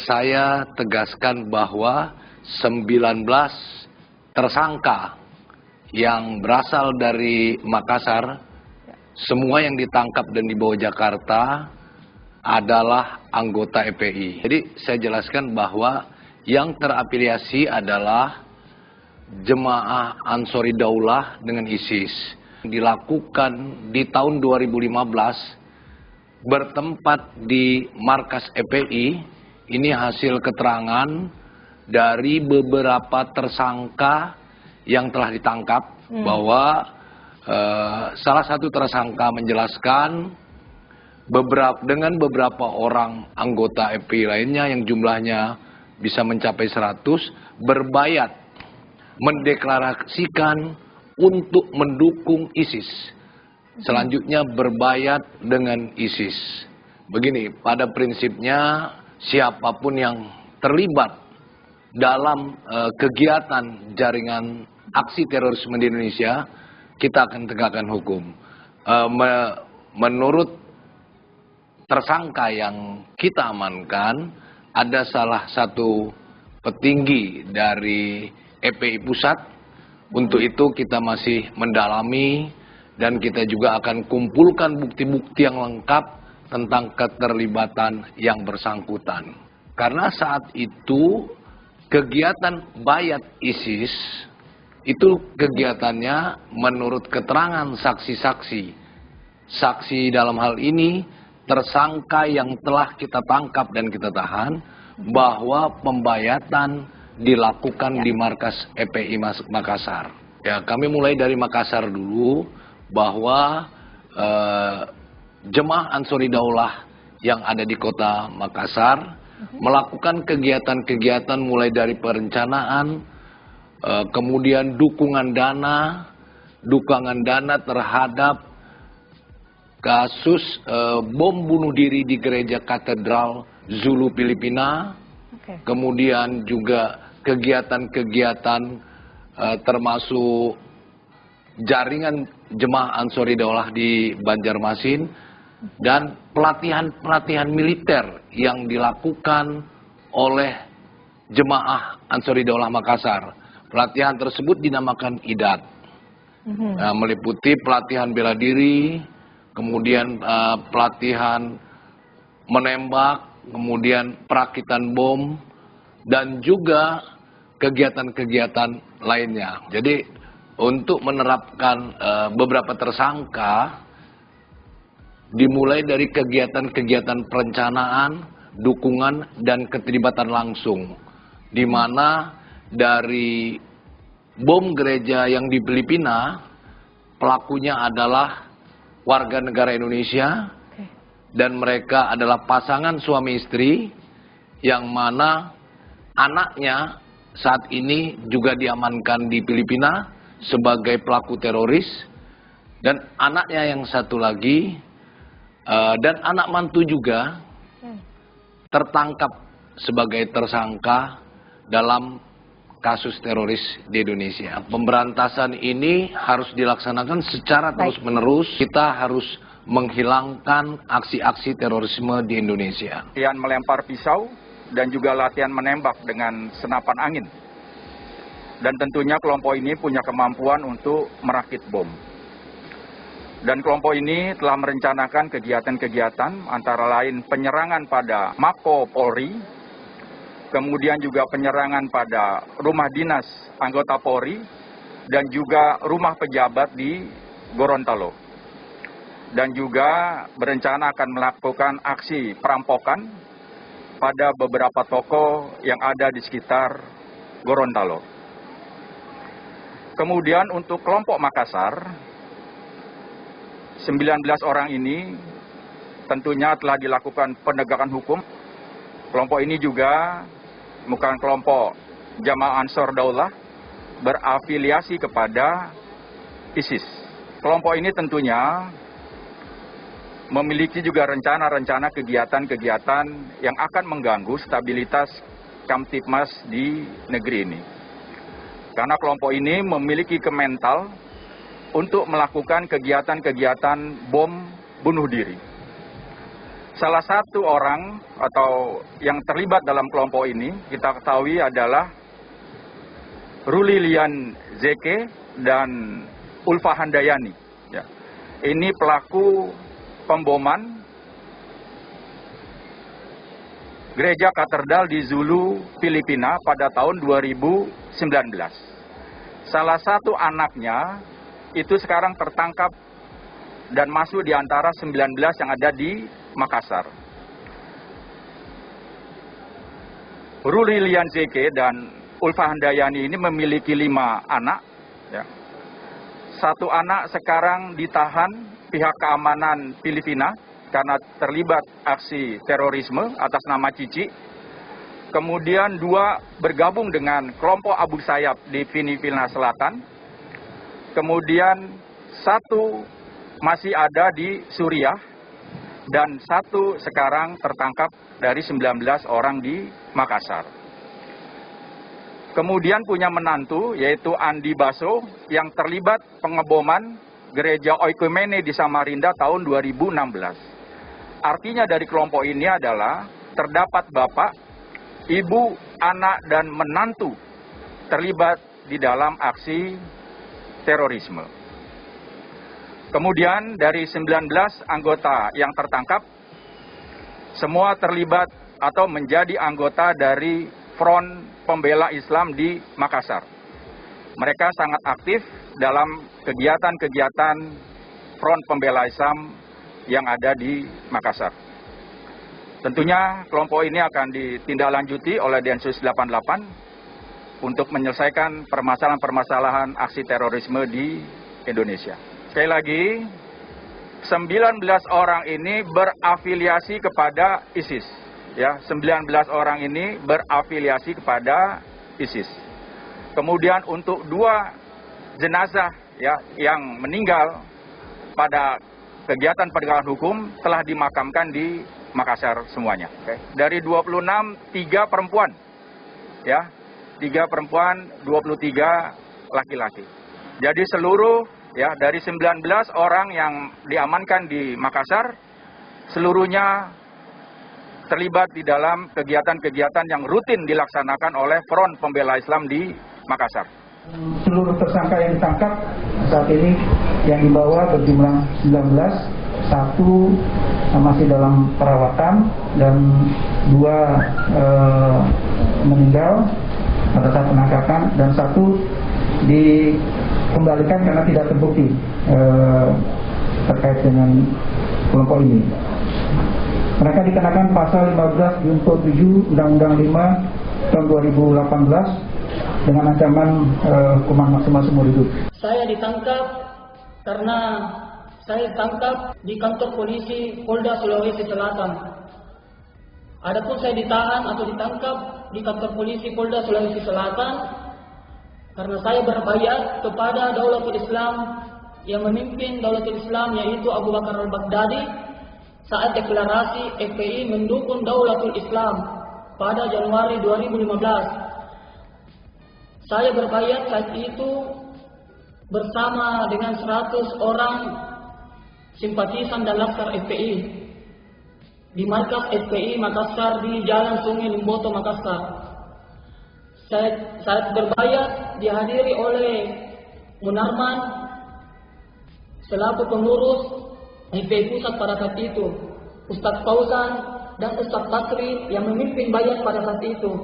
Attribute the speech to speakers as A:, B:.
A: Saya tegaskan bahwa 19 tersangka yang berasal dari Makassar, semua yang ditangkap dan dibawa Jakarta adalah anggota FPI. Jadi saya jelaskan bahwa yang terafiliasi adalah jemaah Ansori Daulah dengan ISIS. Dilakukan di tahun 2015 bertempat di markas FPI. Ini hasil keterangan dari beberapa tersangka yang telah ditangkap bahwa salah satu tersangka menjelaskan dengan beberapa orang anggota FPI lainnya yang jumlahnya bisa mencapai 100 berbayat mendeklarasikan untuk mendukung ISIS. Selanjutnya berbayat dengan ISIS. Begini, pada prinsipnya siapapun yang terlibat dalam kegiatan jaringan aksi terorisme di Indonesia, kita akan tegakkan hukum. Menurut tersangka yang kita amankan, ada salah satu petinggi dari FPI Pusat. Untuk itu kita masih mendalami dan kita juga akan kumpulkan bukti-bukti yang lengkap tentang keterlibatan yang bersangkutan. Karena saat itu kegiatan bayat ISIS itu kegiatannya menurut keterangan saksi-saksi. Saksi dalam hal ini tersangka yang telah kita tangkap dan kita tahan, bahwa pembayatan dilakukan di markas FPI Makassar. Ya, kami mulai dari Makassar dulu, bahwa jemaah Ansori Daulah yang ada di kota Makassar melakukan kegiatan-kegiatan mulai dari perencanaan, kemudian dukungan dana terhadap kasus bom bunuh diri di gereja Katedral Zulu Filipina, kemudian juga kegiatan-kegiatan termasuk jaringan jemaah Ansori Daulah di Banjarmasin, dan pelatihan-pelatihan militer yang dilakukan oleh jemaah Ansori Daulah Makassar. Pelatihan tersebut dinamakan IDAT. Meliputi pelatihan bela diri, kemudian pelatihan menembak, kemudian perakitan bom, dan juga kegiatan-kegiatan lainnya. Jadi untuk menerapkan beberapa tersangka, dimulai dari kegiatan-kegiatan perencanaan, dukungan, dan keterlibatan langsung. Di mana dari bom gereja yang di Filipina, pelakunya adalah warga negara Indonesia, dan mereka adalah pasangan suami istri, yang mana anaknya saat ini juga diamankan di Filipina sebagai pelaku teroris, dan anaknya yang satu lagi dan anak mantu juga tertangkap sebagai tersangka dalam kasus teroris di Indonesia. Pemberantasan ini harus dilaksanakan secara terus-menerus. Kita harus menghilangkan aksi-aksi terorisme di Indonesia.
B: Latihan melempar pisau dan juga latihan menembak dengan senapan angin. Dan tentunya kelompok ini punya kemampuan untuk merakit bom. Dan kelompok ini telah merencanakan kegiatan-kegiatan antara lain penyerangan pada Mako Polri, kemudian juga penyerangan pada rumah dinas anggota Polri, dan juga rumah pejabat di Gorontalo. Dan juga berencana akan melakukan aksi perampokan pada beberapa toko yang ada di sekitar Gorontalo. Kemudian untuk kelompok Makassar, 19 orang ini tentunya telah dilakukan penegakan hukum. Kelompok ini juga bukan kelompok Jamaah Ansor Daulah, berafiliasi kepada ISIS. Kelompok ini tentunya memiliki juga rencana-rencana kegiatan-kegiatan yang akan mengganggu stabilitas Kamtipmas di negeri ini. Karena kelompok ini memiliki kemental untuk melakukan kegiatan-kegiatan bom bunuh diri. Salah satu orang atau yang terlibat dalam kelompok ini kita ketahui adalah Ruli Lian Zeke dan Ulfa Handayani. Ya. Ini pelaku pemboman gereja katedral di Zulu, Filipina pada tahun 2019. Salah satu anaknya itu sekarang tertangkap dan masuk di antara 19 yang ada di Makassar. Ruli Lian Zeke dan Ulfa Handayani ini memiliki 5 anak. Ya. 1 anak sekarang ditahan pihak keamanan Filipina karena terlibat aksi terorisme atas nama Cici. Kemudian 2 bergabung dengan kelompok Abu Sayyaf di Filipina Selatan. Kemudian 1 masih ada di Suriah. Dan 1 sekarang tertangkap dari 19 orang di Makassar. Kemudian punya menantu yaitu Andi Baso yang terlibat pengeboman gereja Oikumene di Samarinda tahun 2016. Artinya dari kelompok ini adalah terdapat bapak, ibu, anak, dan menantu terlibat di dalam aksi terorisme. Kemudian dari 19 anggota yang tertangkap, semua terlibat atau menjadi anggota dari Front Pembela Islam di Makassar. Mereka sangat aktif dalam kegiatan-kegiatan Front Pembela Islam yang ada di Makassar. Tentunya kelompok ini akan ditindaklanjuti oleh Densus 88 untuk menyelesaikan permasalahan-permasalahan aksi terorisme di Indonesia. Sekali lagi, 19 orang ini berafiliasi kepada ISIS. Ya, 19 orang ini berafiliasi kepada ISIS. Kemudian untuk 2 jenazah ya yang meninggal pada kegiatan penegakan hukum telah dimakamkan di Makassar semuanya. Dari 26, 3 perempuan. Ya, 3 perempuan, 23 laki-laki. Jadi seluruh ya, dari 19 orang yang diamankan di Makassar, seluruhnya terlibat di dalam kegiatan-kegiatan yang rutin dilaksanakan oleh Front Pembela Islam di Makassar.
C: Seluruh tersangka yang ditangkap saat ini yang dibawa berjumlah 19, 1 masih dalam perawatan dan 2 meninggal pada saat penangkapan dan 1 dikembalikan karena tidak terbukti terkait dengan kelompok ini. Mereka dikenakan pasal 15 Junto 7 Undang-Undang 5 tahun 2018 dengan ancaman hukuman maksimal seumur hidup.
D: Saya ditangkap karena saya ditangkap di kantor polisi Polda Sulawesi Selatan. Adapun saya ditahan atau ditangkap di kantor polisi Polda Sulawesi Selatan karena saya berbaiat kepada Daulatul Islam yang memimpin Daulatul Islam yaitu Abu Bakar al-Baghdadi saat deklarasi FPI mendukung Daulatul Islam pada Januari 2015. Saya berbaiat saat itu bersama dengan 100 orang simpatisan dan laskar FPI di markas FPI Makassar di Jalan Sungai Limboto, Makassar. Saat berbaiat dihadiri oleh Munarman selaku pengurus FPI Pusat pada saat itu, Ustadz Fauzan dan Ustadz Basri yang memimpin baiat pada saat itu.